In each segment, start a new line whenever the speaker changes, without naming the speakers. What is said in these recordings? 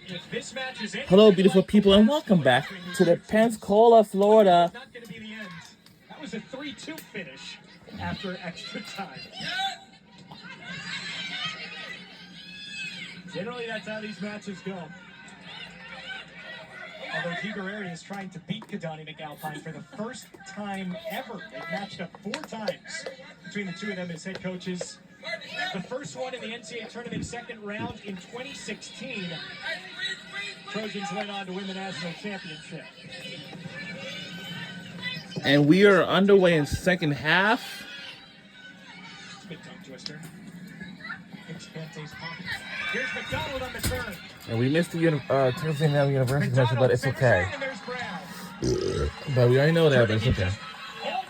If this match is
Hello, beautiful people, and welcome back to the Pensacola, Florida.
Not going to be the end. That was a 3-2 finish after extra time. Generally, that's how these matches go. Although Guerrero is trying to beat Kadani McAlpine for the first time ever. They've matched up 4 times between the two of them as head coaches. The first one in the NCAA tournament second round in 2016. Trojans went on to win the national championship.
And we are underway in second half.
It's a good tongue twister. Hits Pante's pocket. Here's McDonald on the turn.
And we missed the Texas A&M University match, but it's okay. But we already know that, but it's okay.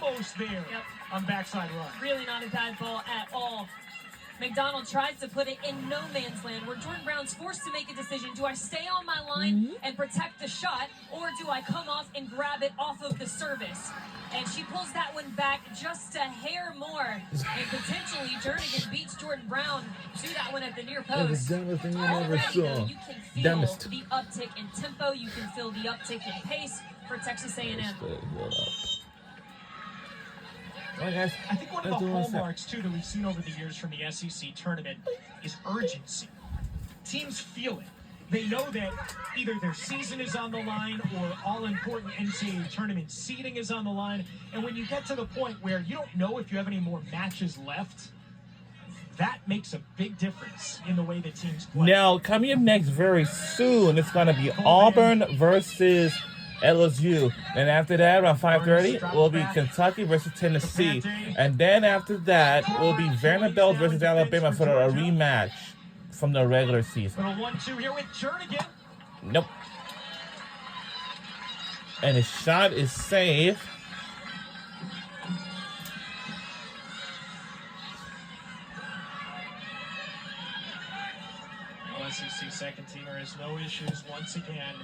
Almost there on backside run.
Really not a bad ball at all. McDonald tries to put it in no man's land where Jordan Brown's forced to make a decision. Do I stay on my line and protect the shot, or do I come off and grab it off of the service? And she pulls that one back just a hair more. And potentially Jernigan beats Jordan Brown to that one at the near post.
That was the dumbest thing I ever saw.
You can feel the uptick in tempo. You can feel the uptick in pace for Texas A&M.
Right, guys.
I think one of the hallmarks, too, that we've seen over the years from the SEC tournament is urgency. Teams feel it. They know that either their season is on the line or all-important NCAA tournament seeding is on the line. And when you get to the point where you don't know if you have any more matches left, that makes a big difference in the way that teams play.
Now, coming up next very soon, it's going to be Auburn versus LSU. And after that, around 5:30, will be Kentucky versus Tennessee. And then after that, will be Vanderbilt versus Alabama for a rematch from the regular season.
Little 1-2 here with Jernigan.
Nope. And his shot is safe.
SEC second teamer has no issues once again.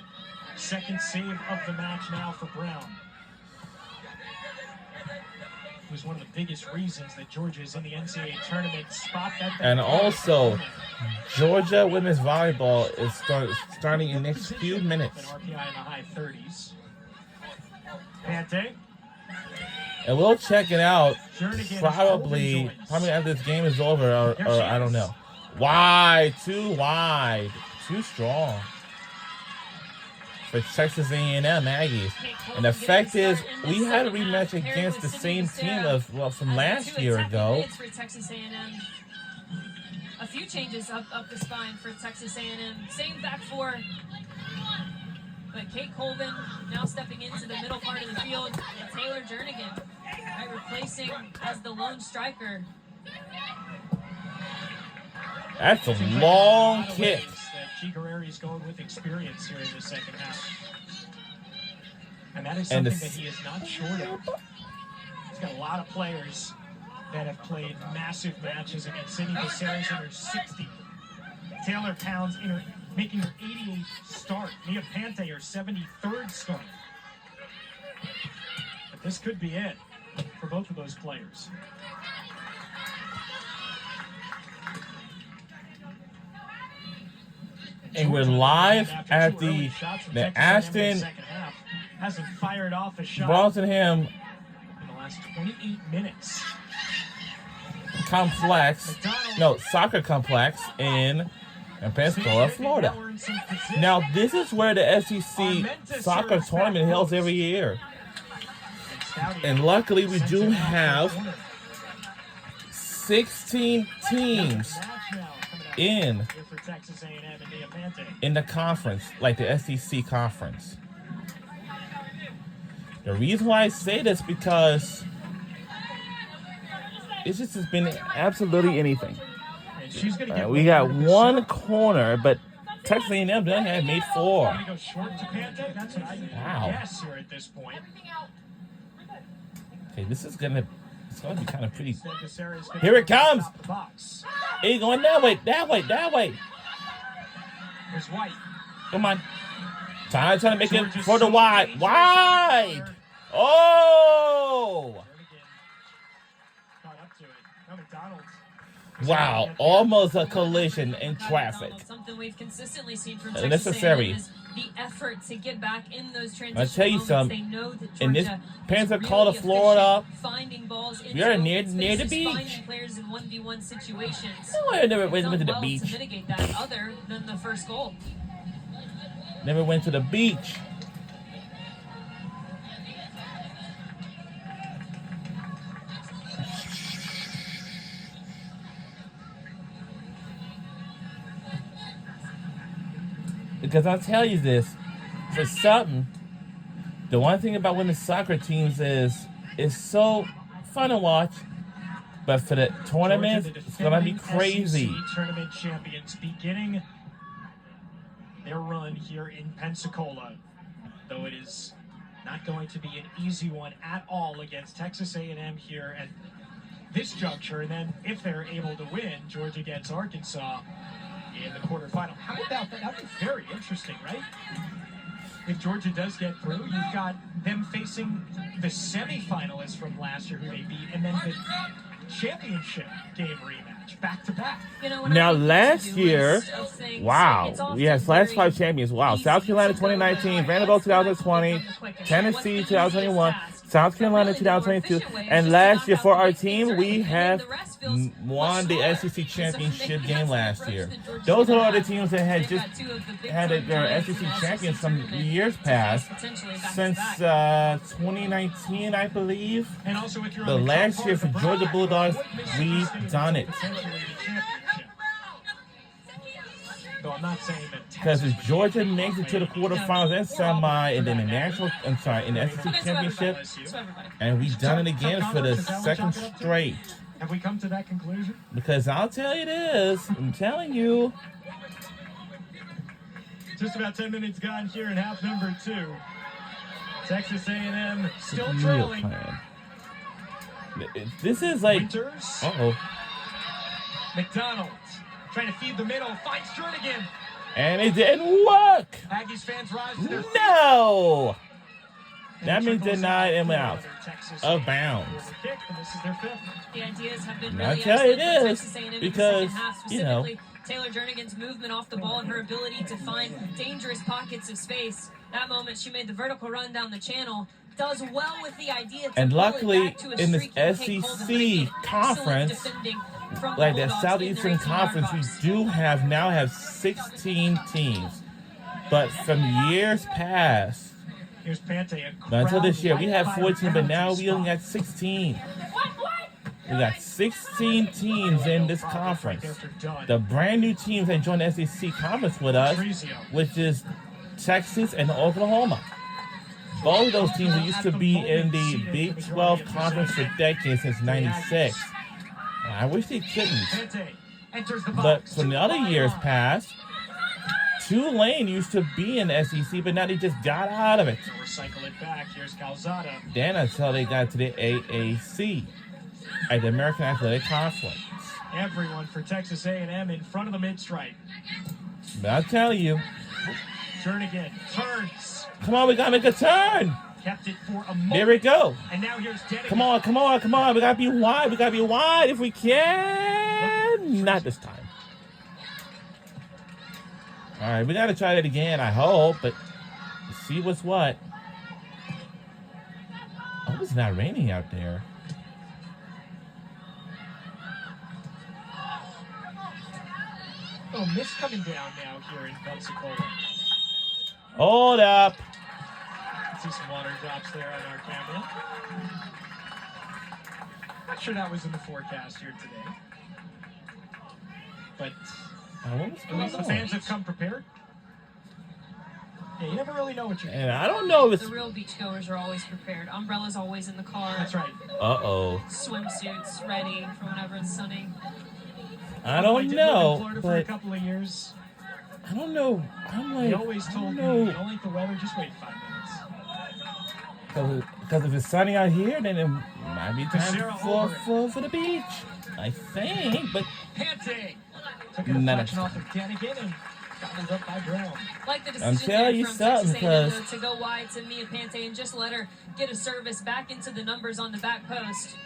Second save of the match now for Brown. It was one of the biggest reasons that Georgia is in the NCAA tournament. Spot that.
And also, Georgia women's volleyball is starting in the next few minutes.
An RPI in the high 30s. Pante.
And we'll check it out probably after this game is over, or I don't know. Wide, too strong for Texas A&M Aggies. And the fact is, we had a rematch against the same team from last year ago.
For Texas A&M. A few changes up the spine for Texas A&M. Same back four. But Kate Colvin now stepping into the middle part of the field. And Taylor Jernigan replacing as the lone striker.
That's a long kick.
G. Guerreri's going with experience here in the second half. And that is something that he is not short of. He's got a lot of players that have played massive matches against Sydney Becerra's in her 60th. Taylor Pounds making her 88th start. Mia Pante, her 73rd start. But this could be it for both of those players.
And we're live at the Ashton
hasn't fired off a shot
Bronson-Ham
in the last 28 minutes.
Soccer complex in Pensacola, Florida. Now, this is where the SEC soccer tournament held every year. And luckily, we do have 16 teams in the conference, like the SEC conference. The reason why I say this because it's just has been absolutely anything. We got one corner, but Texas A&M done have made 4. Wow. Okay, it's going to be kind of pretty. Here it comes. He's going that way.
There's White.
Come on. Trying to make it for the wide. Oh!
Caught up to it. Now McDonald
Wow, almost a collision in traffic.
Something we've consistently seen from
Unnecessary.
Texas A&M is the effort to get back in those transition
I'll tell you
moments.
something.
They know that
In this
Georgia
Panther
is
call
really
to Florida,
finding balls in
we are
open
near the
spaces,
beach.
finding players in 1v1 situations.
No, I never went to the
Well
beach.
to mitigate that other than the first goal.
Never went to the beach. Because I'll tell you this, for something, the one thing about women's soccer teams is it's so fun to watch, but for the tournaments,
Georgia, the
it's gonna be
defending
crazy.
SEC tournament champions beginning their run here in Pensacola, though it is not going to be an easy one at all against Texas A&M here at this juncture. And then if they're able to win, Georgia gets Arkansas in the quarterfinal. How about that? That'd be very interesting, right? If Georgia does get through, you've got them facing the semifinalists from last year who they beat, and then the championship game rematch back to back.
Now last year, wow, we had last 5 champions. Wow, South Carolina 2019, Vanderbilt 2020, Tennessee 2021, South Carolina 2022, and last year for our team, we have won the SEC championship game last year. Those are all the teams that had just had their SEC champions from years past, since 2019, I believe.
And also, if you're
But
on the
last
top
year
part
for
of the
Georgia
bracket,
Bulldogs,
what makes
we've
Mississippi
done it.
potentially the championship? Though I'm not saying that
Because
Texas
if
would
Georgia
be
makes it to the quarterfinals and semi, and then the national, in the SEC championship, and we've done it again for the second straight.
Have we come to that conclusion?
Because I'll tell you this, I'm telling you.
Just about 10 minutes gone here in half number 2. Texas A&M still
Real
trailing.
plan. This is like,
Winters, McDonald trying to feed the middle, finds Jernigan.
and it didn't work.
Aggies fans rise to their feet.
No.
And
That
it
means
trickles
denied him
for
out
another Texas
of
A&M
bounds.
kick, and this is their 5th.
The ideas have been
And
really
I tell you
excellent for
this,
Texas A&M in the
because,
second half,
you know,
specifically Taylor Jernigan's movement off the ball and her ability to find dangerous pockets of space. That moment she made the vertical run down the channel. Does well with the idea to
and
pull it
luckily
back to a
in this
streaky kick, hold and bring
SEC
it.
conference,
Excellent defending from the
like that
Bulldogs in their
Southeastern
18-yard
Conference, we
box.
do have 16 teams. But from years past,
Here's Pante,
until this year, we had 14, but now we only got 16. We got 16 teams in this conference. The brand new teams that joined the SEC conference with us, which is Texas and Oklahoma. Both of those teams used to be in the Big 12 conference for decades, since '96. I wish they couldn't. But from the other years past, Tulane used to be in the SEC, but now they just got out of it.
Recycle it back. Here's Calzada.
Then until they got to the AAC, at the American Athletic Conference.
Everyone for Texas A&M in front of the mid-stripe.
But I'll tell you,
Jernigan turns.
come on, we gotta make a turn.
Kept it for a moment.
There we go.
And now here's Dedigan.
Come on, come on, come on. We gotta be wide. We gotta be wide if we can. Not this time. All right, we gotta try that again, I hope, but let's see what's what. Oh, it's not raining out there.
Oh, mist coming down now here in Pensacola.
Hold up.
See some water drops there on our camera. Not sure that was in the forecast here today. But
What was
at
going
least the
on?
fans have come prepared. Yeah, you never really know what you're
And I don't know if
The
it's...
real beachgoers are always prepared. Umbrellas always in the car.
That's right.
Uh-oh.
Swimsuits ready for whenever it's sunny.
I
Although
don't
did live in
know,
Florida for a
but
couple of years.
I don't know. I'm
He
like,
always
I
told
don't
me, you
know.
don't like the weather, just wait 5 minutes.
Because if it's sunny out here, then it might be time
Sarah
for
over
the beach. I think, but
Pante took a
None of-
deflection off of Dedigan and gobbled up by Brown.
Like the
I'm
decision
telling
there
you
from
something,
Texas A&M,
'cause-
though, to go wide to Mia Pante and just let her get a service back into the numbers on the back post.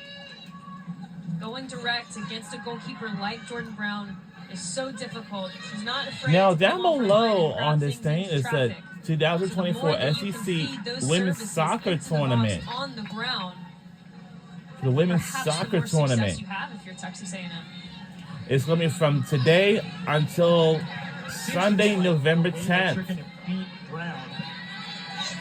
Going direct against a goalkeeper like Jordan Brown is so difficult. She's not afraid
Now,
to
down
come over
below
and
on
grab
this
things
thing
into
is the
traffic.
2024 SEC Women's Soccer Tournament.
On the ground.
The Women's
Perhaps the
Soccer
more success
Tournament.
you have if you're Texas A&M.
It's going to be from today until Sunday, November 10th.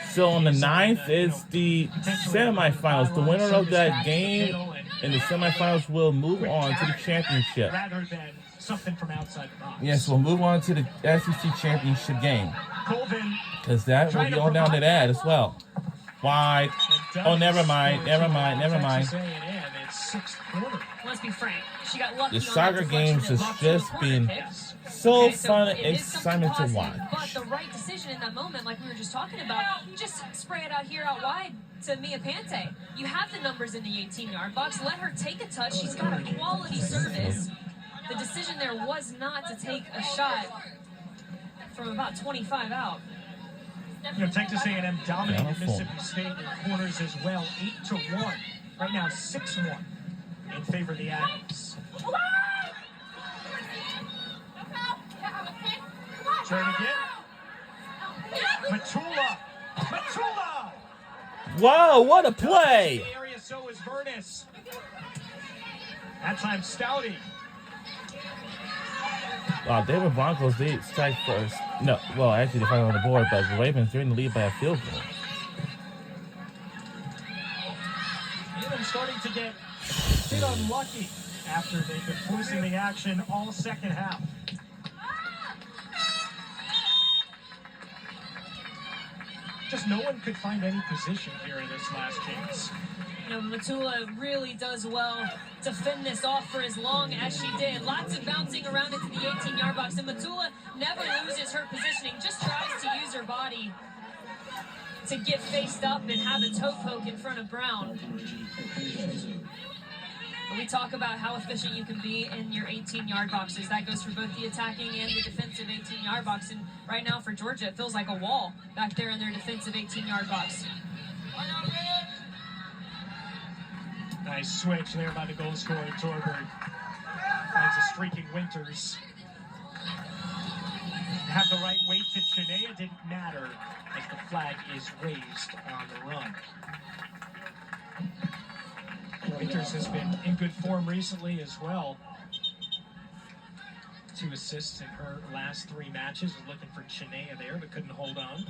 So on the 9th is the semifinals. The winner of that game in the semifinals will move on to the championship.
Rather than something from outside the box.
Yes, we'll move on to the SEC championship game. Because that will be all down to that as well. Wide. Oh, never mind.
Let's be frank. She got lucky.
The soccer games has just been so fun and exciting to watch.
But the right decision in that moment, like we were just talking about, just spray it out here out wide to Mia Pante. You have the numbers in the 18-yard box. Let her take a touch. She's got a quality service. The decision there was not to take a shot from about 25 out.
You know, Texas A&M dominated Mississippi State in corners as well, 8-1. Right now, 6-1 in favor of the Aggies. Jernigan. Matula.
Whoa, what a play!
The area, so is Vernis. That time, Stouty.
Wow, David Broncos, they strike first. No, well, actually, they find on the board, but the Ravens, they're in the lead by a field goal.
A&M starting to get a bit unlucky after they've been forcing the action all second half. Just no one could find any position here in this last chance.
You know, Matula really does well to fend this off for as long as she did. Lots of bouncing around into the 18-yard box, and Matula never loses her positioning, just tries to use her body to get faced up and have a toe poke in front of Brown. We talk about how efficient you can be in your 18-yard boxes. That goes for both the attacking and the defensive 18-yard box. And right now for Georgia, it feels like a wall back there in their defensive 18-yard box.
Nice switch there by the goal scorer, Torberg. Finds a streaking Winters. Have the right weight to Chinea, didn't matter as the flag is raised on the run. Winters has been in good form recently as well. 2 assists in her last 3 matches. Was looking for Chinea there, but couldn't hold on.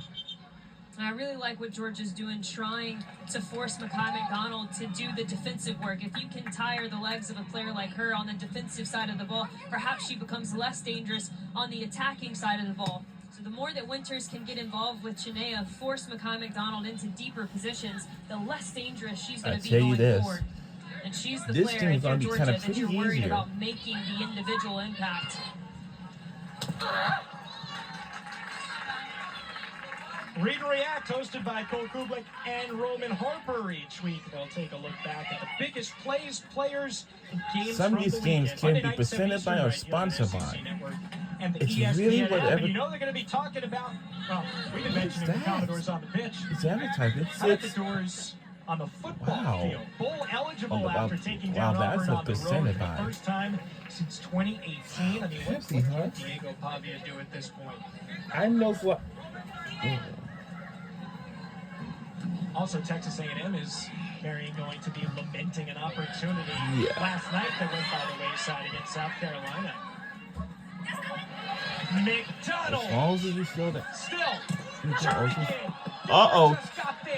I really like what Georgia's doing, trying to force Makai McDonald to do the defensive work. If you can tire the legs of a player like her on the defensive side of the ball, perhaps she becomes less dangerous on the attacking side of the ball. So the more that Winters can get involved with Chinea, force Makai McDonald into deeper positions, the less dangerous she's going to be going forward. And she's the player in Georgia that you're worried about making the individual impact.
Read and React, hosted by Cole Kublik and Roman Harper. Each week, they'll take a look back at the biggest plays, players, and games.
Some of these games can be presented by or sponsored by.
And the
It's
ESPN
really
app,
whatever.
and you know they're going to be talking about. Well, we've been mentioning the Commodores on the pitch.
It's advertising.
How about the Doors on the football field? Bowl eligible after taking down Auburn on the road for the first time since 2018. I mean, what's Diego Pavia do at this point?
I know what.
Also, Texas A&M is going to be lamenting an opportunity last night that went by the wayside against South Carolina. McDonald.
As long as you show that.
Still.
Uh-oh.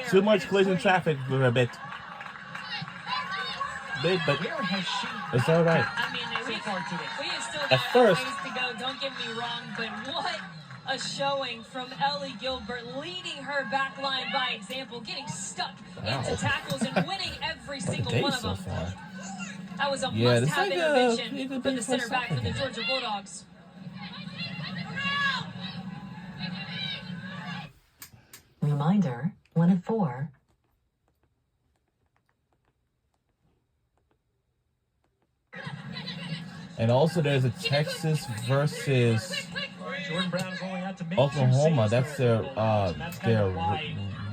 Too much collision traffic for a bit. But it's all right.
I mean, we have still
At
got
first,
ways to go, don't get me wrong, but what a showing from Ellie Gilbert, leading her back line by example, getting stuck into tackles and winning every single one of them. That was a must-have intervention for the center back for the Georgia Bulldogs.
Reminder, 1 of 4.
And also there's a Texas versus Oklahoma. That's their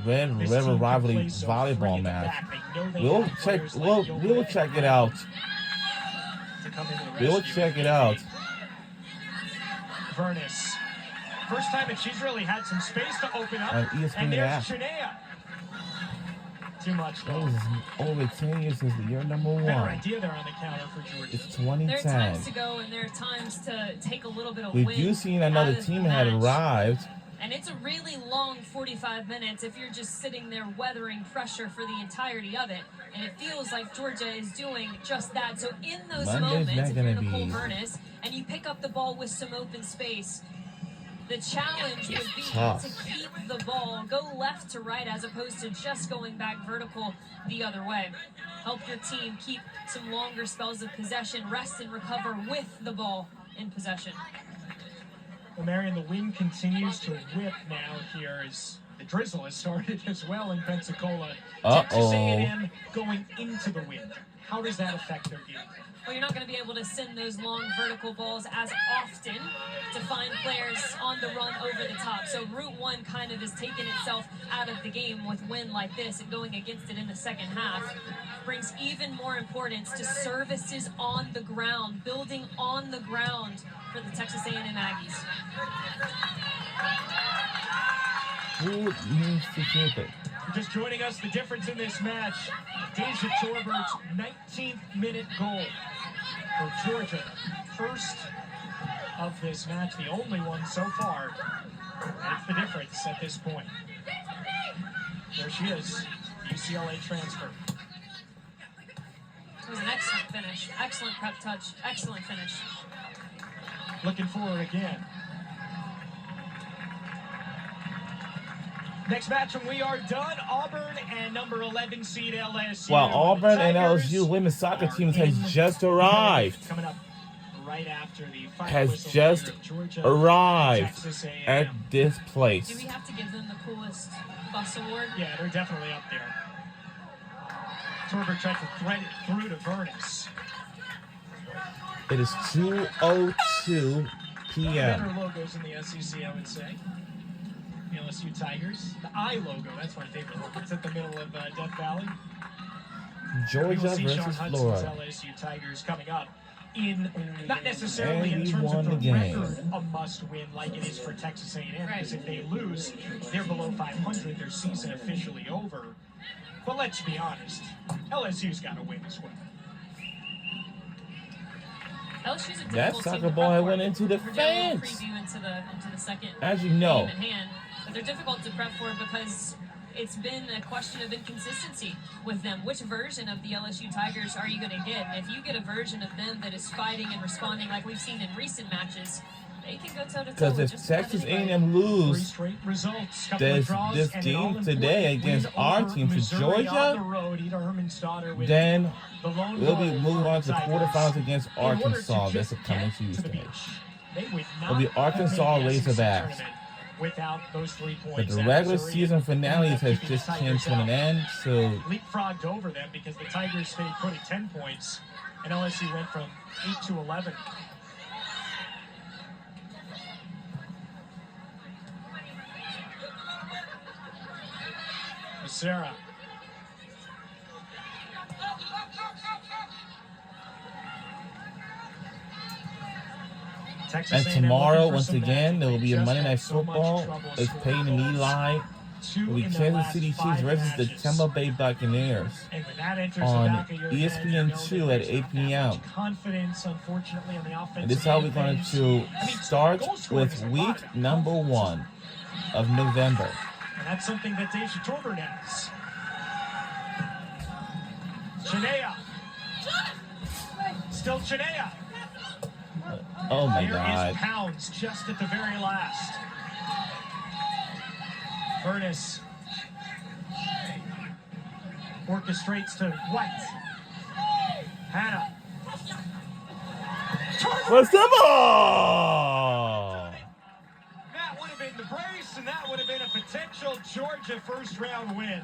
Red River Rivalry volleyball match. We'll check it out
come into the
We'll
rescue.
check it out.
Vernus. First time that she's really had some space to open up.
On ESPN
And there's
app.
Chinea. Too much,
That
though.
was over 10 years since the year number
Better
1.
idea there on the counter for Georgia.
It's
There are
2010.
times to go and there are times to take a little bit of
We
wind
do see
out
another
of the
team had
match.
arrived.
And it's a really long 45 minutes if you're just sitting there weathering pressure for the entirety of it. And it feels like Georgia is doing just that. So in those
Monday's
moments,
not
if you're
gonna
Nicole
be
Vernus and you pick up the ball with some open space, the challenge would be
tough.
to keep the ball, go left to right as opposed to just going back vertical the other way. Help your team keep some longer spells of possession, rest and recover with the ball in possession.
Well, Marion, the wind continues to whip now here as the drizzle has started as well in Pensacola. Texas A&M going into the wind. How does that affect their game?
Well, you're not going to be able to send those long vertical balls as often to find players on the run over the top. So Route 1 kind of has taken itself out of the game with wind like this, and going against it in the second half brings even more importance to services on the ground, building on the ground for the Texas A&M Aggies.
Who needs to keep it?
Just joining us, the difference in this match, Deja Torbert's 19th minute goal for Georgia. First of this match, the only one so far. That's the difference at this point. There she is, UCLA transfer.
It was an excellent finish, excellent prep touch, excellent finish.
Looking forward again. Next match when we are done, Auburn and number 11 seed LSU.
Well, Auburn and
Tigers
LSU women's soccer
are
teams has
in
just arrived.
Coming up right after the final
Has
whistle
just
here of Georgia,
arrived
Texas A&M.
at this
Do
place.
we have to give them the coolest bus award?
Yeah, they're definitely up there. Torbert tried to thread it through to Vernus.
It is 2:02 p.m.
Better logos in the SEC, I would say. The LSU Tigers. The I logo, that's my favorite logo. It's at the middle of Death Valley.
Georgia
We'll see Sean
versus
Hudson's
Florida.
LSU Tigers coming up in not necessarily
And
in
he
terms
won
of the
the game.
record a must-win like it is for Texas A&M,
Right.
because if they lose, they're below 500. Their season officially over. But let's be honest, LSU's got to win as well.
LSU's a difficult
That
team
soccer
to
ball
prep
had
for.
went into the
We're doing a little
fence.
preview into the second
As you know.
game at hand, but they're difficult to prep for because it's been a question of inconsistency with them. Which version of the LSU Tigers are you going to get? And if you get a version of them that is fighting and responding like we've seen in recent matches, they can go toe-to-toe
Because
with
if
just about
Texas
anybody.
A&M
Three
lose
straight results, couple of draws,
this
and an
game
all-important
today
win
against our
over
team to
Missouri on the
Georgia,
road. Ida Hermannsdottir with
then
the lone
we'll be
goal
moving
for
on to the
Tigers.
quarterfinals against
In order to
Arkansas
just
this upcoming
get to the
Tuesday.
beach, they would
It'll be
not
Arkansas
have made the SEC
Razorbacks.
tournament without those 3 points.
But the
at
regular
Missouri,
season
and
finale
that
has
keeping
just
the
came
Tigers
to an
out.
end, so
Leapfrogged over them because the Tigers stayed put at 10 points, and LSU went from 8 to 11. Sarah. Texas
and
A&M
tomorrow,
looking for
once
some
again,
magic.
there will
They
be a
just
Monday
had
Night
so much
Football.
trouble
It's
scoring
Peyton
goals.
Eli.
Two
It'll be
in their
Kansas
last
City Chiefs
5
versus the
matches.
Tampa Bay Buccaneers
And when that enters
on
the back of your head, you
ESPN2
know that
at
there's
8
not that
p.m.
much confidence, unfortunately, on the offensive
And this is how we're
end
going
things.
to
I mean,
start
goal scoring is
with
a lot
week
about
number
confidence.
1 of November.
And that's something that Deja Torbert has. Chinea. Still Chinea.
Oh my
There
God.
is Pounds just at the very last. Vernus orchestrates to White. Hannah.
What's the ball?
That would have been the brace, and that would have been a potential Georgia first-round win.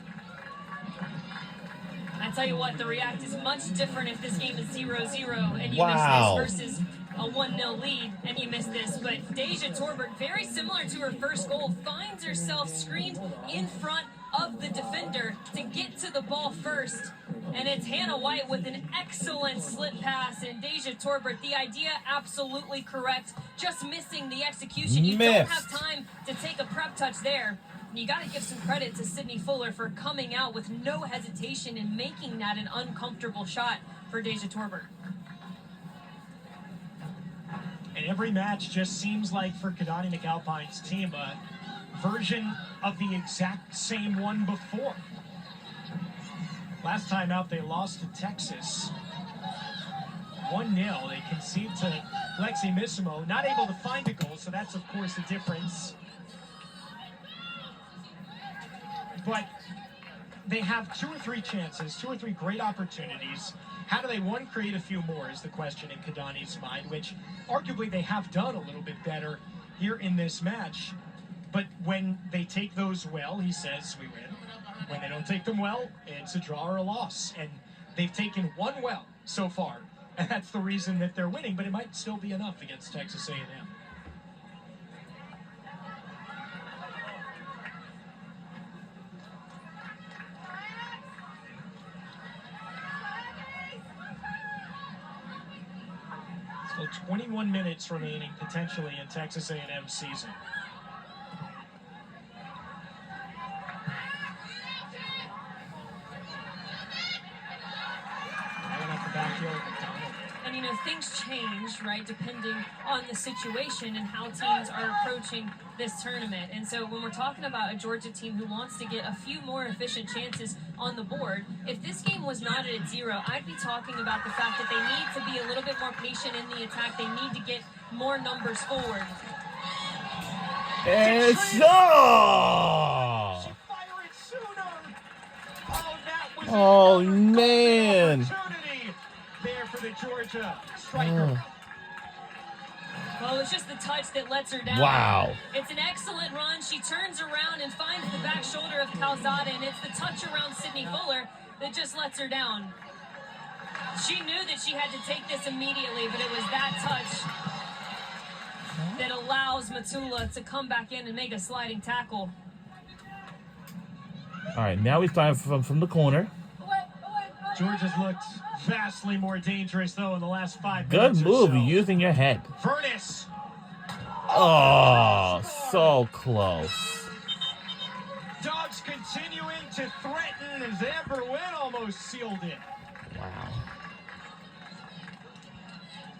I tell you what, the react is much different if this game is 0-0 and you
Wow.
miss this versus a 1-0 lead, and you missed this, but Deja Torbert, very similar to her first goal, finds herself screened in front of the defender to get to the ball first. And it's Hannah White with an excellent slip pass, and Deja Torbert, the idea absolutely correct, just missing the execution. You don't have time to take a prep touch there. You got to give some credit to Sydney Fuller for coming out with no hesitation and making that an uncomfortable shot for Deja Torbert.
And every match just seems like for Kidani McAlpine's team a version of the exact same one before. Last time out, they lost to Texas 1-0. They concede to Lexi Missimo, not able to find a goal, so that's, of course, the difference. But they have 2 or 3 chances, 2 or 3 great opportunities. How do they, one, create a few more is the question in Kidani's mind, which arguably they have done a little bit better here in this match. But when they take those well, he says, we win. When they don't take them well, it's a draw or a loss. And they've taken one well so far, and that's the reason that they're winning, but it might still be enough against Texas A&M. Still 21 minutes remaining potentially in Texas A&M season.
And you know, things change, right, depending on the situation and how teams are approaching this tournament. And so when we're talking about a Georgia team who wants to get a few more efficient chances on the board, if this game was knotted at 0, I'd be talking about the fact that they need to be a little bit more patient in the attack. They need to get more numbers forward.
And so... Oh, man.
There for the Georgia striker.
Well, it's just the touch that lets her down.
Wow.
It's an excellent run. She turns around and finds the back shoulder of Calzada, and it's the touch around Sydney Fuller that just lets her down. She knew that she had to take this immediately, but it was that touch that allows Matula to come back in and make a sliding tackle.
All right, now we start from the corner.
Georgia's looked vastly more dangerous, though, in the last 5
Good
minutes.
move, using your head.
Furness.
Oh, so close.
Dogs continuing to threaten as Amber Wynn almost sealed it.
Wow.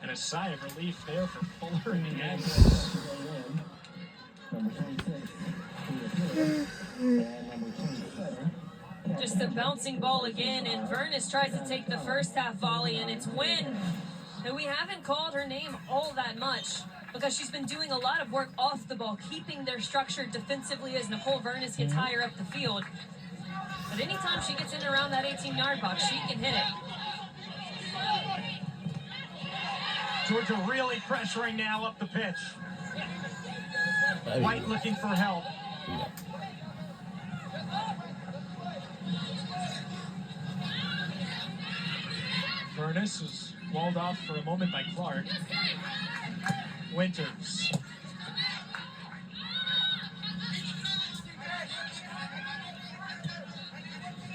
And a sigh of relief there for Fuller in the end.
Just a bouncing ball again, and Vernus tries to take the first half volley, and it's Wynn. And we haven't called her name all that much because she's been doing a lot of work off the ball, keeping their structure defensively as Nicole Vernus gets higher up the field. But anytime she gets in around that 18-yard box, she can hit it.
Georgia really pressuring now up the pitch. White looking for help.
Yeah.
Furness was walled off for a moment by Clark. Winters.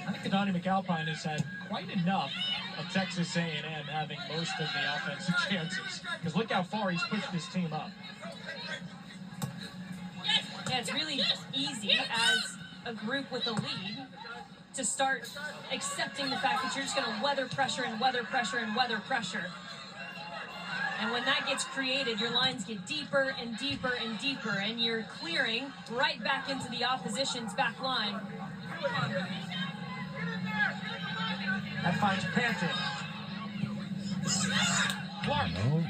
I think Kidani McAlpine has had quite enough of Texas A&M having most of the offensive chances. Because look how far he's pushed his team up.
Yeah, it's really easy as a group with a lead to start accepting the fact that you're just going to weather pressure and weather pressure and weather pressure. And when that gets created, your lines get deeper and deeper and deeper, and you're clearing right back into the opposition's back line.
That finds Panton. Clark.
No.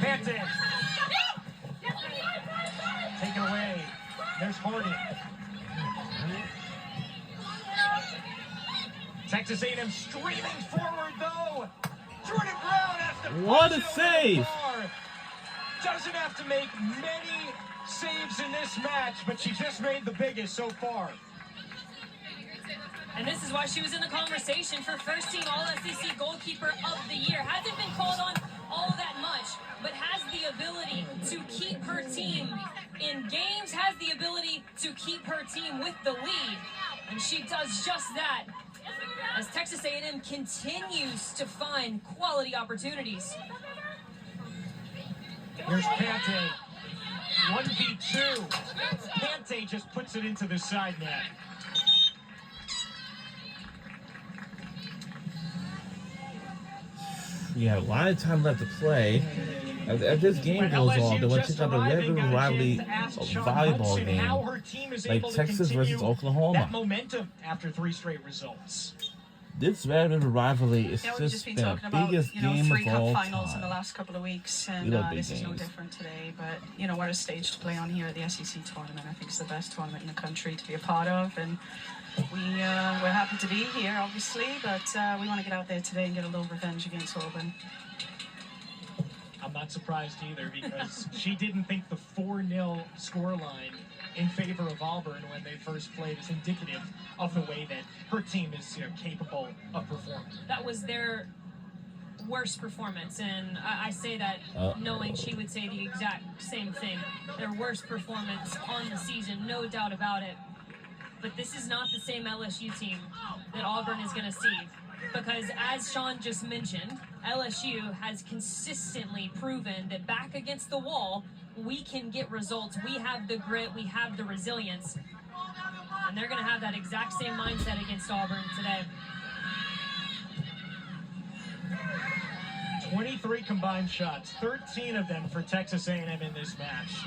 Panton. Taken away. There's Harding. Texas A&M streaming forward, though. Jordan Brown has to
What a
push it
save.
far. Doesn't have to make many saves in this match, but she just made the biggest so far.
And this is why she was in the conversation for first team All-SEC goalkeeper of the year. Hasn't been called on all that much, but has the ability to keep her team in games, has the ability to keep her team with the lead. And she does just that as Texas A&M continues to find quality opportunities.
Here's Pante. 1v2. Pante just puts it into the side net.
We have a lot of time left to play. As this game goes on, they want to check out the regular rivalry volleyball game, like Texas versus Oklahoma.
That momentum after 3 straight results.
This regular rivalry is
We've
just
been
been the
talking about,
biggest game
3
of
cup
all
finals in the
time.
last couple of weeks,
We
and
love big
this is no
games.
different today. But what a stage to play on here at the SEC tournament. I think it's the best tournament in the country to be a part of, and we're happy to be here, obviously, but we want to get out there today and get a little revenge against Auburn.
I'm not surprised either, because she didn't think the 4-0 scoreline in favor of Auburn when they first played is indicative of the way that her team is capable of performing.
That was their worst performance, and I say that knowing she would say the exact same thing. Their worst performance on the season, no doubt about it. But this is not the same LSU team that Auburn is going to see. Because as Sean just mentioned, LSU has consistently proven that back against the wall, we can get results. We have the grit, we have the resilience. And they're going to have that exact same mindset against Auburn today.
23 combined shots, 13 of them for Texas A&M in this match.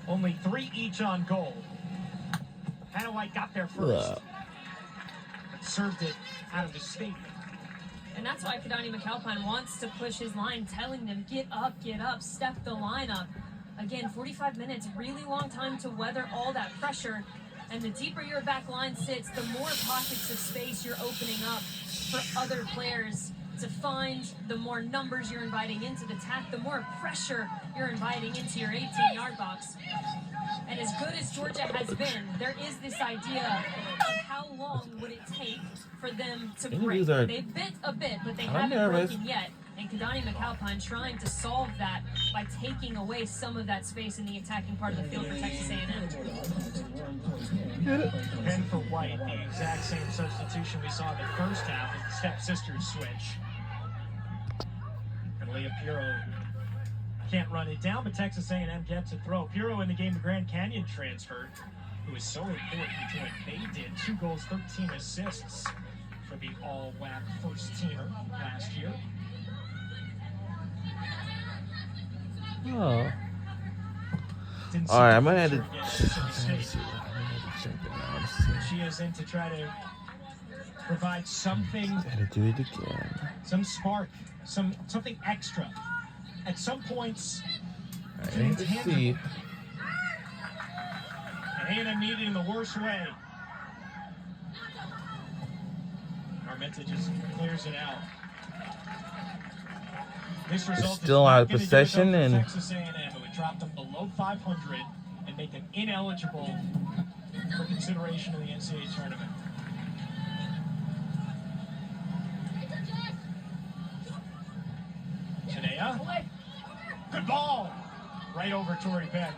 Only 3 each on goal. Hannah White got there first, but served it out of the stadium.
And that's why Kadani McAlpine wants to push his line, telling them, get up, step the line up. Again, 45 minutes, really long time to weather all that pressure. And the deeper your back line sits, the more pockets of space you're opening up for other players to find, the more numbers you're inviting into the attack, the more pressure you're inviting into your 18-yard box. And as good as Georgia has been, there is this idea of how long would it take for them to break. They've bit a bit, but they haven't broken yet. And Kadani McAlpine trying to solve that by taking away some of that space in the attacking part of the field for Texas A&M.
Ben for White, the exact same substitution we saw in the first half as the stepsisters switch. And Leah Piro can't run it down, but Texas A&M gets a throw. Piro in the game of Grand Canyon transfer, who is so important to what they did. 2 goals, 13 assists for the all-WAC first teamer last year.
Oh. All right, I'm gonna have to check that out.
She is in to try to provide something.
Gotta do it again.
Some spark, something extra. At some points,
I need to see.
And A&M needed in the worst way. Armenta just clears it out. This result
still out of possession, and
Texas A&M, it would drop them below 500 and make them ineligible for consideration in the NCAA tournament. Chinea. Good ball. Right over Tori Penn.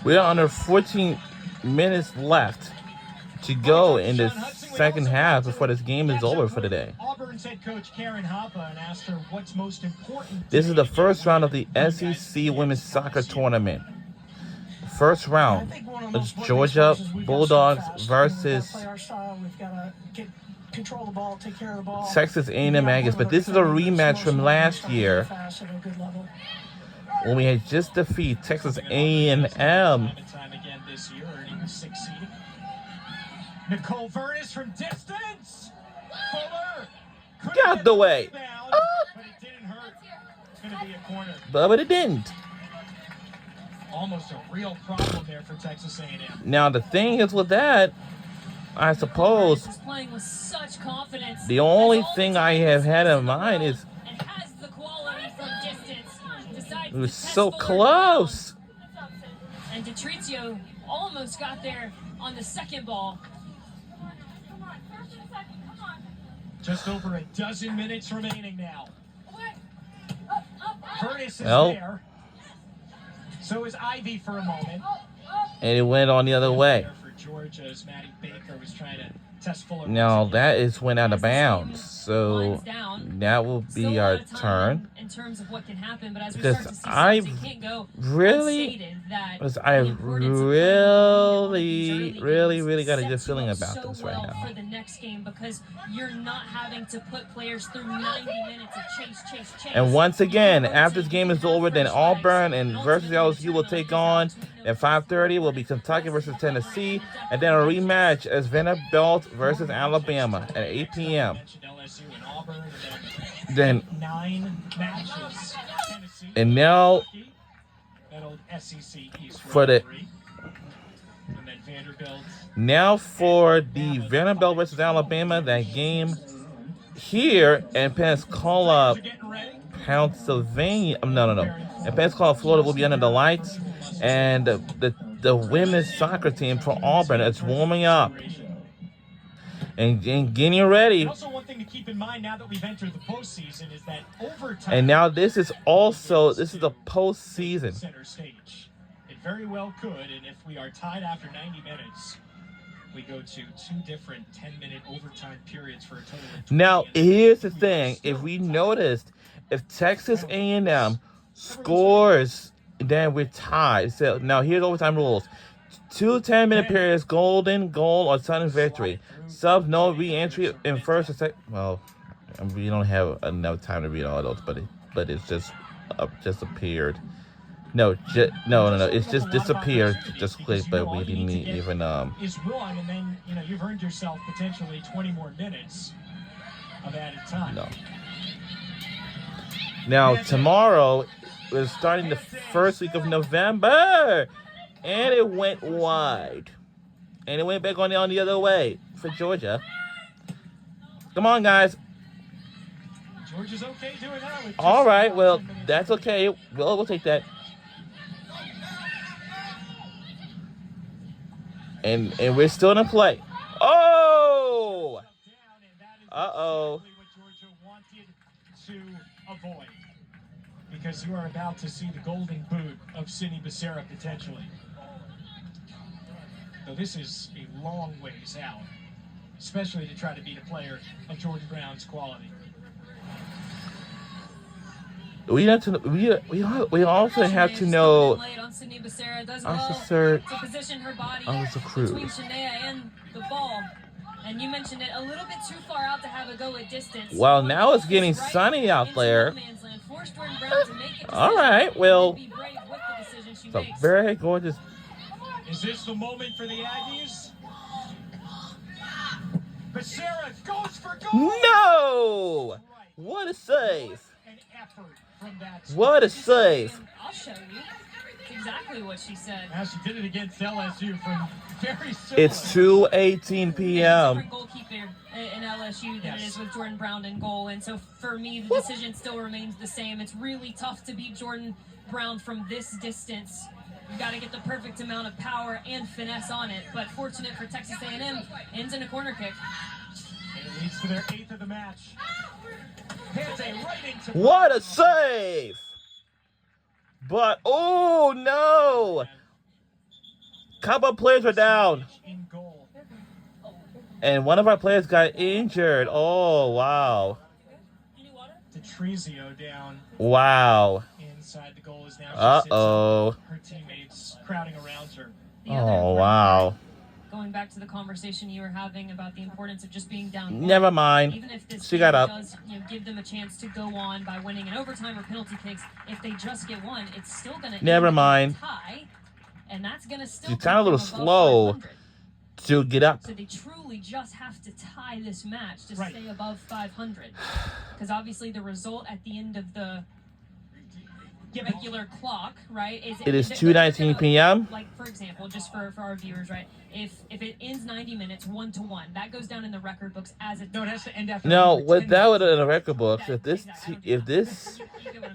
we are under 14 minutes left to go in the second half before this game is over for today.
Auburn's head coach Karen Hoppa and asked her what's most important.
This is the first round of the SEC Women's Soccer Tournament. First round. It's Georgia Bulldogs versus
control the ball, take care of the ball.
Texas A&M Aggies. But this is a rematch from last year when we had just defeated Texas A&M.
Time again this year, earning the 6th seed. Nicole Vernis from distance. Fuller.
Get out the way.
Rebound, but it didn't hurt. It's going to be a corner.
But it didn't.
Almost a real problem there for Texas A&M.
Now the thing is with that, I suppose
Is playing with such confidence.
the only thing I have had in mind is
And has the quality from distance. Decides
it was
to test
so
the
close.
And Detrizio almost got there on the second ball.
Just over a dozen minutes remaining now. Curtis is
Well.
there. So is Ivy for a moment.
And it went on the other way.
For Georgia, as Maddie Baker was trying to test Fuller.
Now that is went out of bounds. So that will be our turn.
In terms of what can happen, but as we
Because
start to see
I
signs, it can't go
really got a good feeling about this right now.
For the next game, because you're not having to put players through 90 minutes of chase.
And once again, after this game is over, then Auburn and versus LSU will take on. At 5:30 will be Kentucky versus Tennessee, and then a rematch as Vanderbilt versus Alabama at 8 p.m. Then
9 matches.
and now for the for the Vanderbilt versus Alabama, that game here in Pensacola, Pennsylvania. No. In Pensacola, Florida will be under the lights, and the women's soccer team for Auburn is warming up and getting ready.
Also, one thing to keep in mind now that we've entered the postseason is that overtime.
And now this is the postseason.
Center stage. It very well could, and if we are tied after 90 minutes, we go to 2 different 10-minute overtime periods for a total of 20.
Now here's the thing: if we noticed, if Texas A&M scores, then we're tied. So now here's overtime rules: 2 10-minute periods, golden goal or sudden victory. Subs no re-entry in first or second. Well, we don't have enough time to read all those, but it's just appeared. No. It's just disappeared just quick, but we didn't even
Is one, and then you've earned yourself potentially 20 more minutes of added time.
No. Now tomorrow we're starting the first week of November, and it went wide, and it went back on the other way for Georgia. Come on, guys.
Georgia's okay doing that.
All right, well that's okay. We'll take that. And we're still in play. Oh! Uh-oh.
To avoid, because you are about to see the golden boot of Sidney Becerra potentially. So this is a long ways out, especially to try to beat a player of Jordan Brown's quality.
We also have to know Officer Cruz.
Between Shania and the ball. And you mentioned it, a little bit too far out to have a go at distance.
Well, now it's getting sunny out there. All right, well, it's a very gorgeous.
Is this the moment for the Aggies? Becerra goes for goal.
No! What a save!
An effort from that.
What a save!
I'll show you. That's exactly what she said.
Now she did it against LSU from very similar.
It's 2:18 p.m.
Different goalkeeper in LSU than it is with Jordan Brown in goal, and so for me, the decision still remains the same. It's really tough to beat Jordan Brown from this distance. You got to get the perfect amount of power and finesse on it, but fortunate for Texas A&M, ends in a corner kick.
And it leads to their 8th of the match. Right
What a save! But, oh no! Couple players were down. And one of our players got injured. Oh, wow.
Detrezio down.
Wow.
Inside the goal is now.
Uh-oh.
Her teammates crowding around her.
Oh, wow.
Going back to the conversation you were having about the importance of just being down.
Never mind.
Even if this
She got up.
does, give them a chance to go on by winning in overtime or penalty kicks, if they just get one, it's still going to
Never mind.
tie, and that's going to still.
You sound a little slow to get up.
So they truly just have to tie this match to stay above 500, because obviously the result at the end of the regular clock, right?
It is 2:19 p.m.
Like, for example, just for our viewers, right? If it ends 90 minutes 1-1, that goes down in the record books as a
No, it has to end after.
No,
110
without
minutes.
in the record books, if this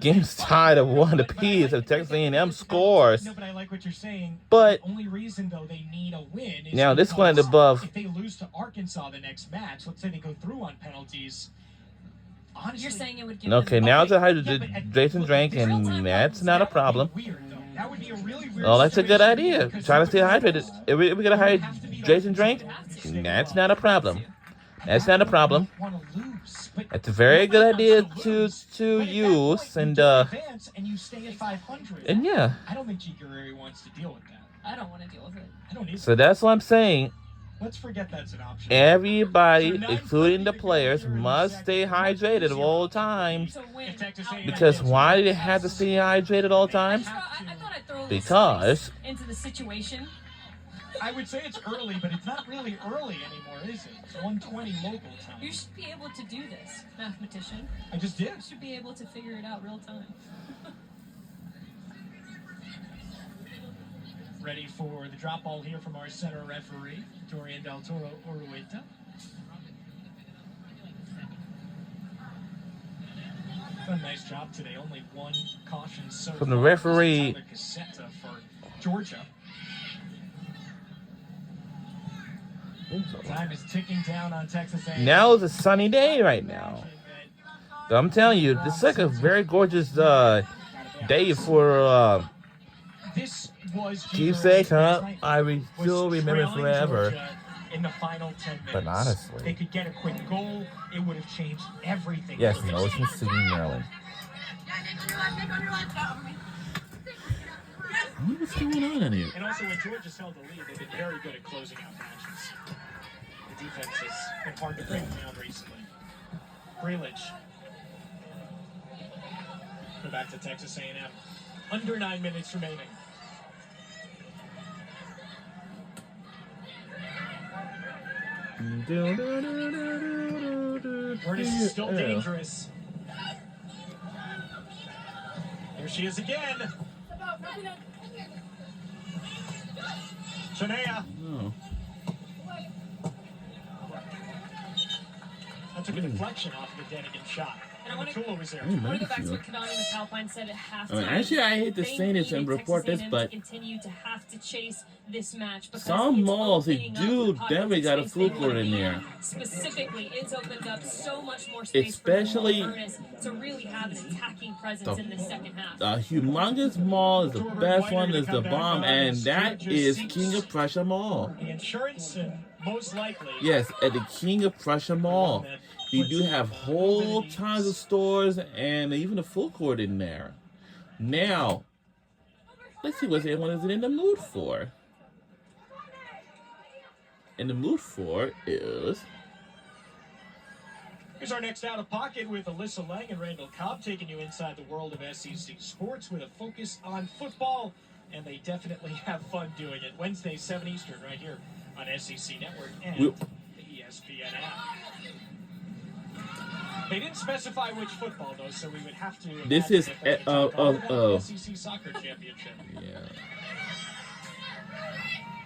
game's tied at 1-apiece, if Texas A&M scores,
No, but I like what you're saying.
but
The only reason though they need a win is
now this one
because
above.
if they lose to Arkansas the next match, let's say they go through on penalties. Honestly,
You're saying it would give
Okay,
them
now it's a
yeah, but
hydration drink, and that's not a problem.
weird though. That would be a really weird.
Oh, that's a good
situation
idea.
because
Trying to
you
stay
would
hydrated. If we get a hydration drink, that's not a problem. That's not a problem.
want to lose, but
It's a very good idea to
lose. But at that
use,
point,
and
you don't advance and you stay at 500.
and yeah.
I don't think Chiguriri wants to deal with that.
I don't want to deal with it.
I don't need.
So that's what I'm saying.
Let's forget that's an option.
Everybody, including the players, must stay hydrated at all times.
So when
If Texas A&M
Because why do they have to stay hydrated at all times?
I thought I'd throw a little
Because
spice into the situation.
I would say it's early, but it's not really early anymore, is it? It's 1:20 local time.
You should be able to do this, mathematician.
I just did.
You should be able to figure it out real time.
Ready for the drop ball here from our center referee, Dorian Del Toro Urueta. Done a nice job today. Only one caution so
From the
far.
referee.
Tyler Cassetta for Georgia. Time is ticking down on Texas A&M.
now is a sunny day right now. So I'm telling you, this is like a very gorgeous day for
This was
keepsake, huh?
Georgia's
I
was
still remember
trailing
forever.
Georgia in the final 10 minutes.
But honestly.
they could get a quick goal. It would have changed everything.
Yes,
for
in
them.
Ocean City, Maryland. What's going on in here?
And also, when Georgia's held the lead, they've been very good at closing out matches. The defense has been hard to break down recently. Grealish. Go back to Texas A&M. Under 9 minutes remaining. Curtis is still dangerous. Here she is again. Shania.
Oh.
That took a deflection off of the Denigan shot.
And I want to
Matula was there.
I want to go back to what Kadani McAlpine said at halftime.
Actually, I hate to
They
say this and
needed
report
Texas
this,
A&M
but
to continue to have to chase this match because
some
it's
malls, they
opening up
do
the pockets
definitely
of
got a
space
food
they
court
want.
in there.
Specifically, it's opened up so much more space
Especially
for Ernest to really have an attacking presence in the second half.
The humongous mall is the best one, is the bomb, and that is King of Prussia Mall.
The insurance and most likely.
Yes, at the King of Prussia Mall. You do have whole tons of stores and even a food court in there. Now, let's see what everyone is in the mood for. In the mood for is...
Here's our next Out of Pocket with Alyssa Lang and Randall Cobb, taking you inside the world of SEC sports with a focus on football. And they definitely have fun doing it. Wednesday, 7 Eastern, right here on SEC Network and the ESPN app. They didn't specify which football, though, so we would have to...
This is...
the SEC Soccer Championship.
Yeah.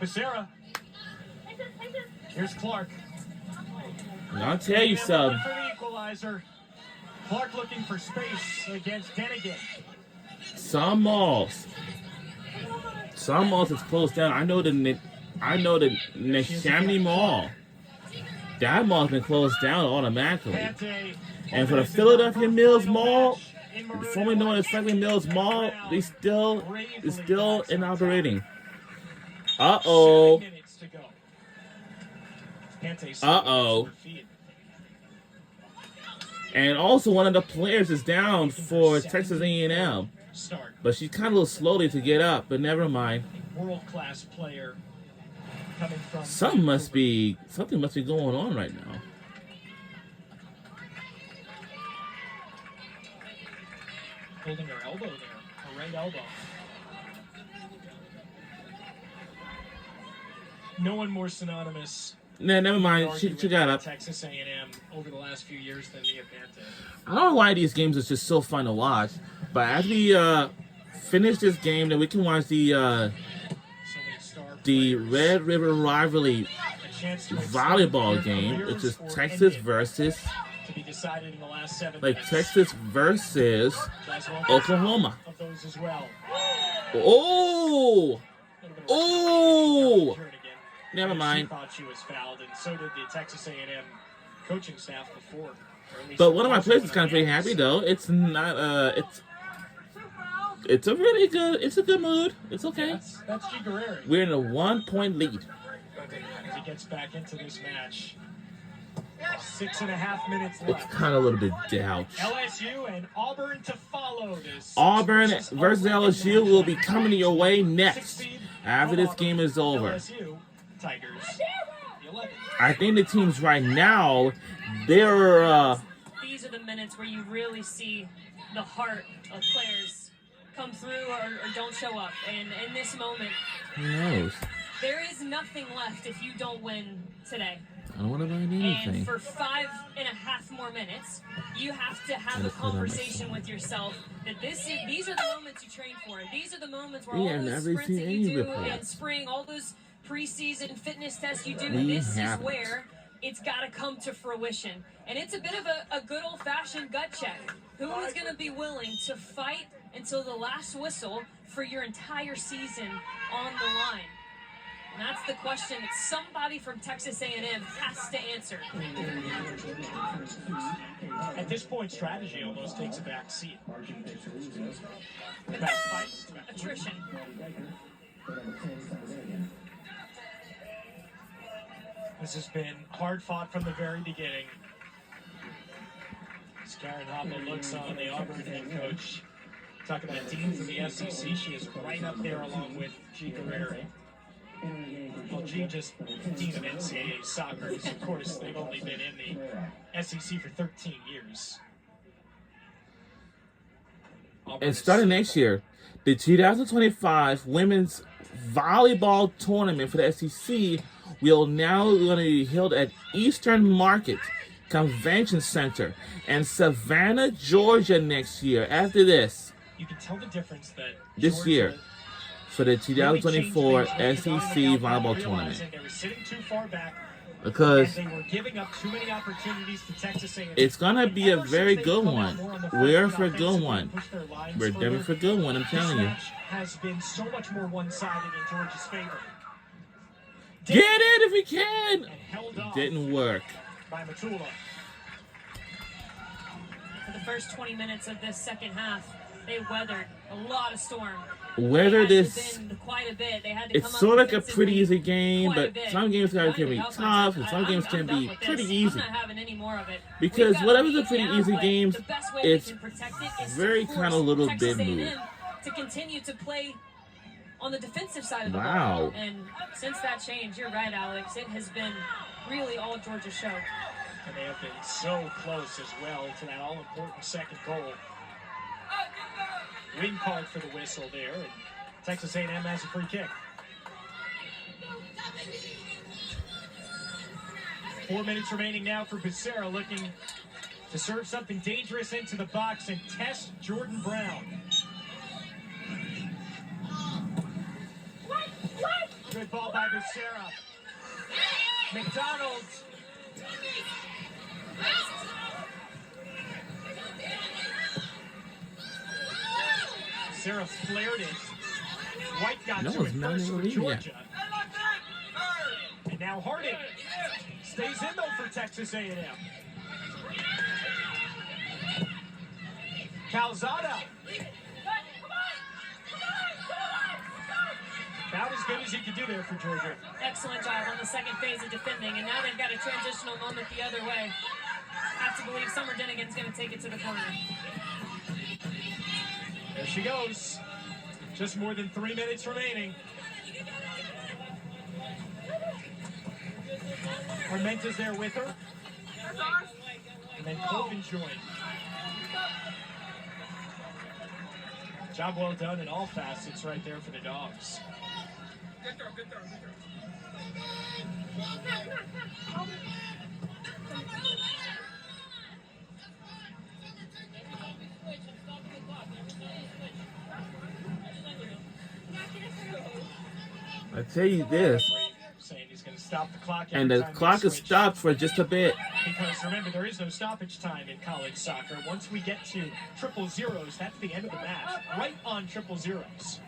Becerra. Here's Clark.
I'll tell you something.
For the equalizer. Clark looking for space against Denigan.
Some malls is closed down. I know the Neshaminy Mall. That mall's been closed down automatically. And for the Philadelphia Mills Mall, formerly known as Franklin Mills Mall, it's still in operating. Uh-oh. Uh-oh. And also one of the players is down for Texas A&M. But she's kind of a little slowly to get up, but never mind.
World-class player coming from
Something must be going on right now.
holding her elbow there, her right elbow. No one more synonymous.
Nah, never mind. She got up.
Texas A&M over the last few years than Mia Pante.
I don't know why these games are just so fun to watch. But as we finish this game, then we can watch the Red River Rivalry volleyball game, which is Texas versus Texas versus Oklahoma. Oh, oh! Never mind.
Thought she was fouled, and so did the Texas A&M coaching staff before.
But one of my players is kind of pretty happy though. It's not it's a really good. It's a good mood. It's okay.
That's G. Guerrero.
We're in a 1-point lead.
As he gets back into this match. 6.5 minutes left.
It's kind of a little bit doubt.
LSU and Auburn to follow this.
Auburn versus LSU will be coming your way next after this game is over.
LSU Tigers.
I think the teams right now, they're
These are the minutes where you really see the heart of players come through or don't show up. And in this moment,
who knows?
there is nothing left if you don't win today.
I don't want to learn anything.
And for 5.5 more minutes, you have to have a conversation with yourself that these are the moments you train for. These are the moments where all those sprints that you do in spring, all those preseason fitness tests you do, this is where it's got to come to fruition. And it's a bit of a good old-fashioned gut check. Who is going to be willing to fight until the last whistle for your entire season on the line? And that's the question that somebody from Texas A&M has to answer.
At this point, strategy almost takes a back seat.
Attrition.
This has been hard fought from the very beginning. As Karen Hoppe looks on the Auburn head coach. Talking about Dean from the SEC, she is right up there along with G. Guerrero. Well, G just Dean of NCAA soccer, because of course they've only been in the SEC for 13 years.
And starting next year, the 2025 women's volleyball tournament for the SEC will now going to be held at Eastern Market Convention Center in Savannah, Georgia next year. After this,
you can tell the difference that
this year for the 2024 SEC volleyball tournament.
They were sitting too far back
because
they were giving up too many opportunities to Texas A&M.
It's gonna be a very good one. We're for a good one. We're definitely for a good one, I'm telling you.
Has been so much more one-sided in Georgia's favor.
Get it if we can! It didn't work.
By Matula.
For the first 20 minutes of this second half, they weathered a lot of storm.
Whether this,
quite a bit. They had to
it's sort of like a pretty easy game, but some games can be tough, and some games can be pretty easy.
I'm not having any more of it.
Because whatever's a pretty easy games, it's very kind of little bit moved.
To continue to play on the defensive side of the
ball.
Wow. And since that change, you're right, Alex, it has been really all Georgia's show.
And they have been so close as well to that all-important second goal. Wind called for the whistle there, and Texas A&M has a free kick. 4 minutes remaining now for Becerra, looking to serve something dangerous into the box and test Jordan Brown. Good ball by Becerra. McDonald. Sarah flared it. White got to it first for Georgia. And now Harding stays in though for Texas A&M. Calzada. About as good as he could do there for Georgia.
Excellent job on the second phase of defending, and now they've got a transitional moment the other way. Have to believe Summer Denigan's going to take it to the corner.
There she goes. Just more than 3 minutes remaining. Armenta's there with her. And then Colvin joined. Job well done in all facets right there for the Dogs.
I tell you this.
Saying he's going to stop the clock.
And the clock is stopped for just a bit.
Because remember, there is no stoppage time in college soccer. Once we get to triple zeros, that's the end of the match. Right on triple zeros.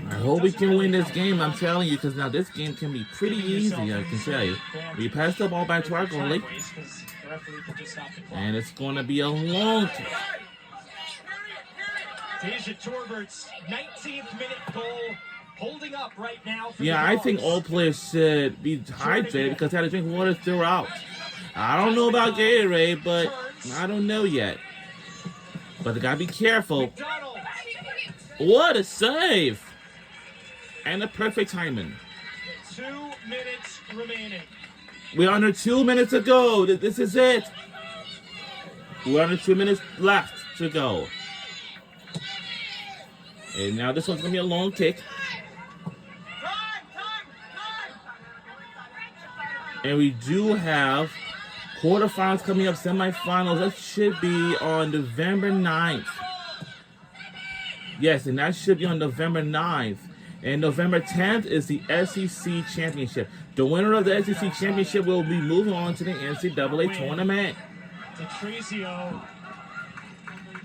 I hope we can win this game, I'm telling you, because now this game can be pretty easy, I can tell you. We pass the ball back to our goalie. And it's going to be a long time.
Deja Torbert's 19th minute goal holding up right now.
Yeah, I think all players should be hydrated because they had to drink water throughout. I don't know about Gatorade, but I don't know yet. But they got to be careful. What a save! And a perfect timing.
2 minutes remaining.
We're under 2 minutes to go. This is it. We're under 2 minutes left to go. And now this one's going to be a long kick. And we do have quarterfinals coming up, semifinals. That should be on November 9th. Yes, and that should be on November 9th. And November 10th is the SEC Championship. The winner of the SEC Championship will be moving on to the NCAA tournament.
Tetrizio,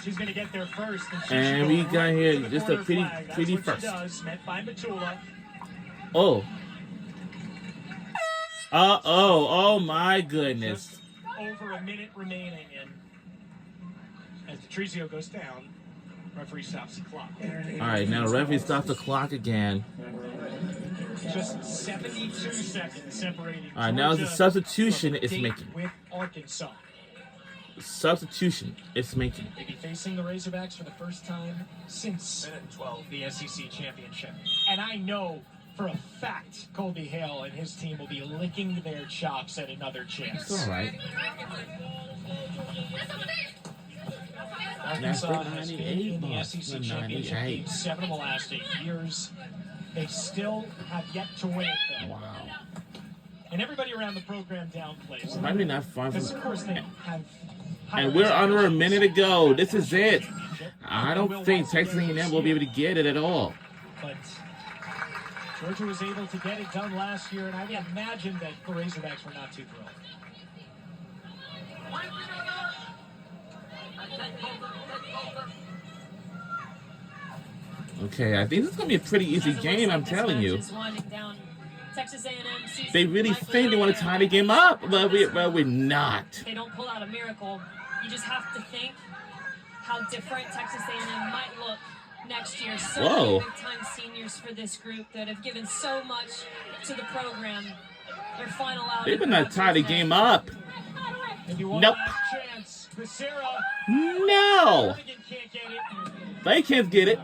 she's going to get there first.
And we got here just a pretty first.
Met by Matula.
Oh. Oh my goodness.
Just over a minute remaining. And as Tetrizio goes down, referee stops the clock.
All right, now the referee stops the clock again.
Just 72 seconds separating.
All right, now it's a substitution it's making.
With Arkansas.
Substitution it's making.
They'll be facing the Razorbacks for the first time since the SEC Championship. And I know for a fact Colby Hale and his team will be licking their chops at another chance.
It's all right.
Arkansas has been in the SEC Championship game 7 of the last 8 years. They still have yet to win it, though.
Wow.
And everybody around the program downplays it.
Might be not fun.
Because, of course, they have...
And we're under a minute to go. This is it. I don't think Texas A&M will be able to get it at all.
But Georgia was able to get it done last year, and I imagine that the Razorbacks were not too thrilled.
Okay, I think this is going to be a pretty easy game, I'm telling you.
Texas A&M season
They really think they want to tie the game up, but we're not.
They don't pull out a miracle. You just have to think how different Texas A&M might look next year. So many big-time seniors for this group that have given so much to the program. Their final outing.
They've been not tie the game up. Nope. No. They can't get it.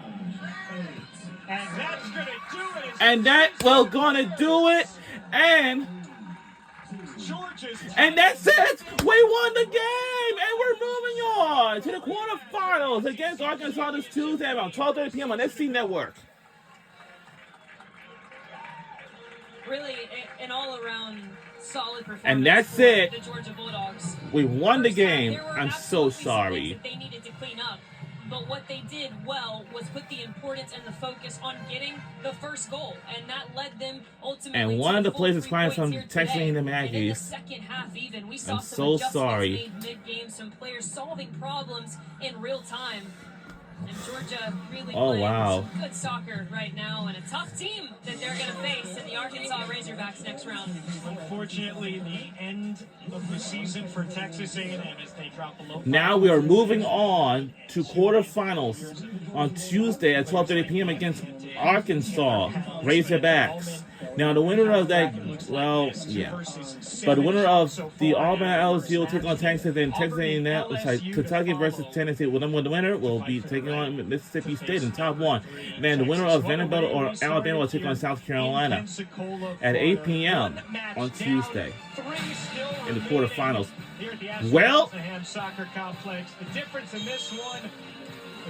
And that's gonna do it. And that's it. We won the game, and we're moving on to the quarterfinals against Arkansas this Tuesday around 12:30 p.m. on SC Network.
Really, an all-around solid performance.
And that's it.
The Georgia Bulldogs.
We won the game. I'm so sorry.
They needed to clean up. But what they did well was put the importance and the focus on getting the first goal, and that led them ultimately. And
one of the players is crying from
Texas
A&M
in the
Aggies.
second half, even we saw
I'm
some
so
adjustments
sorry.
made mid-game, some players solving problems in real time. And Georgia really playing some good soccer right now, and a tough team that they're going to face in the Arkansas Razorbacks next round.
Unfortunately, the end of the season for Texas A&M as they drop below.
Now we are moving on to quarterfinals on Tuesday at 12:30 p.m. against Arkansas Razorbacks. Now the winner of that, but the winner of the Auburn LSU will take on Texas, and Texas A&M, Kentucky versus Tennessee. The winner will be taking on Mississippi State in top one. And then the winner of Vanderbilt or Alabama will take on South Carolina at 8 p.m. on Tuesday in the quarterfinals. Well,
soccer complex. The difference in this one.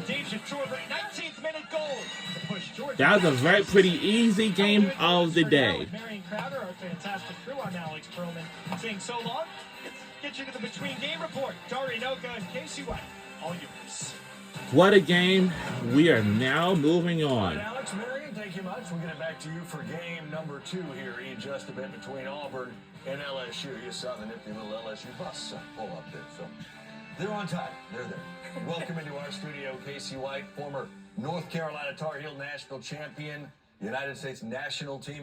Deja Torbert's 19th minute goal to push Georgia.
That was a very pretty easy game of the day.
Marion Crowder, our fantastic crew. I'm Alex Perlman saying so long. Let's get you to the between game report. Dari Noka and Casey White, all yours.
What a game. We are now moving on.
Alex, Marion, thank you much. We'll get it back to you for game number 2 here in just a bit between Auburn and LSU. You saw the nifty little LSU bus pull up there. So they're on time. They're there. Welcome into our studio, Casey White, former North Carolina Tar Heel national champion, United States national team.